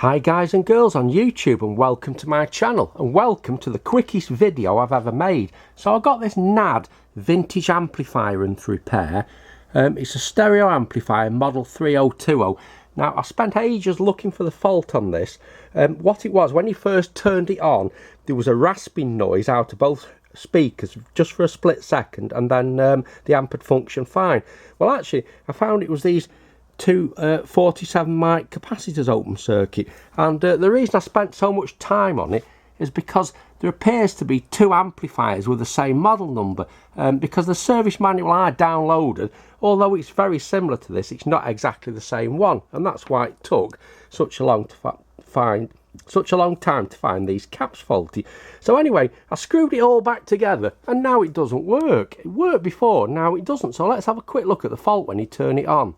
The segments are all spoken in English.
Hi guys and girls on YouTube, and welcome to my channel, and welcome to the quickest video I've ever made. So I got this NAD vintage amplifier in for repair. It's a stereo amplifier model 3020. Now I spent ages looking for the fault on this. What it was, when you first turned it on, there was a rasping noise out of both speakers just for a split second, and then the amp had functioned fine. Well, actually I found it was these two 47 mic capacitors open circuit, and the reason I spent so much time on it is because there appears to be two amplifiers with the same model number, because the service manual I downloaded, although it's very similar to this, it's not exactly the same one, and that's why it took such a long time to find these caps faulty. So anyway, I screwed it all back together and now it doesn't work. It worked before, now it doesn't. So let's have a quick look at the fault when you turn it on.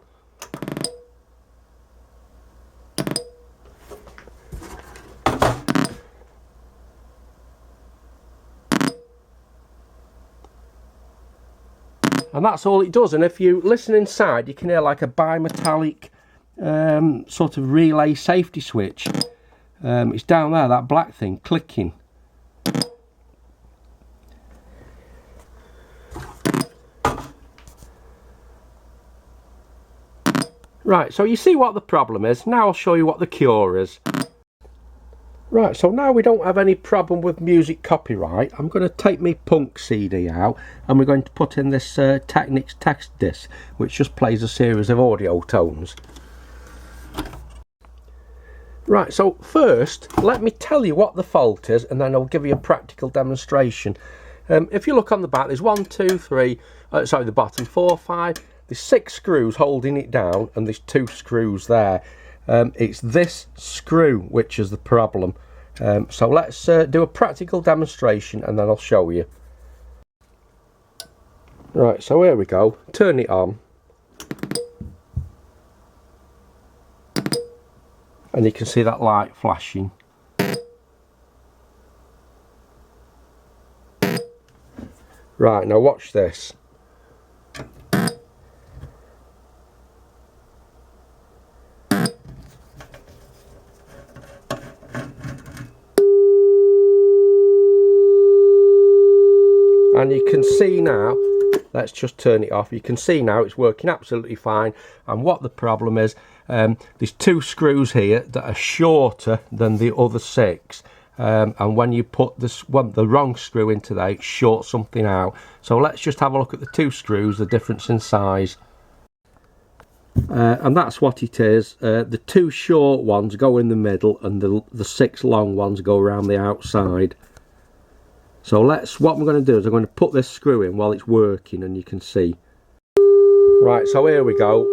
And that's all it does. And if you listen inside, you can hear like a bimetallic sort of relay safety switch. It's down there, that black thing, clicking. Right, so you see what the problem is. Now I'll show you what the cure is. Right, so now we don't have any problem with music copyright. I'm going to take my punk CD out and we're going to put in this Technics text disc, which just plays a series of audio tones. Right, so first let me tell you what the fault is, and then I'll give you a practical demonstration. If you look on the back, there's 1, 2, 3, sorry, the bottom, 4, 5, there's 6 screws holding it down, and there's 2 screws there. It's this screw which is the problem. So let's do a practical demonstration and then I'll show you. Right, so here we go. Turn it on. And you can see that light flashing. Right, now watch this. And you can see now, let's just turn it off, you can see now it's working absolutely fine. And what the problem is, there's 2 screws here that are shorter than the other 6. And when you put the wrong screw into there, it shorts something out. So let's just have a look at the 2 screws, the difference in size. And that's what it is. The 2 short ones go in the middle and the 6 long ones go around the outside. So what I'm going to do is I'm going to put this screw in while it's working, and you can see. Right, so here we go.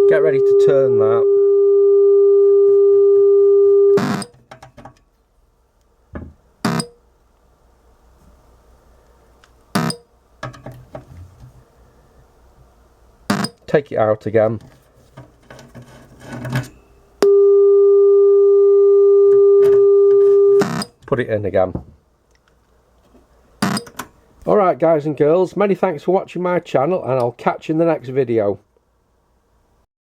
Get ready to turn that. Take it out again. Put it in again. Alright guys and girls, many thanks for watching my channel, and I'll catch you in the next video.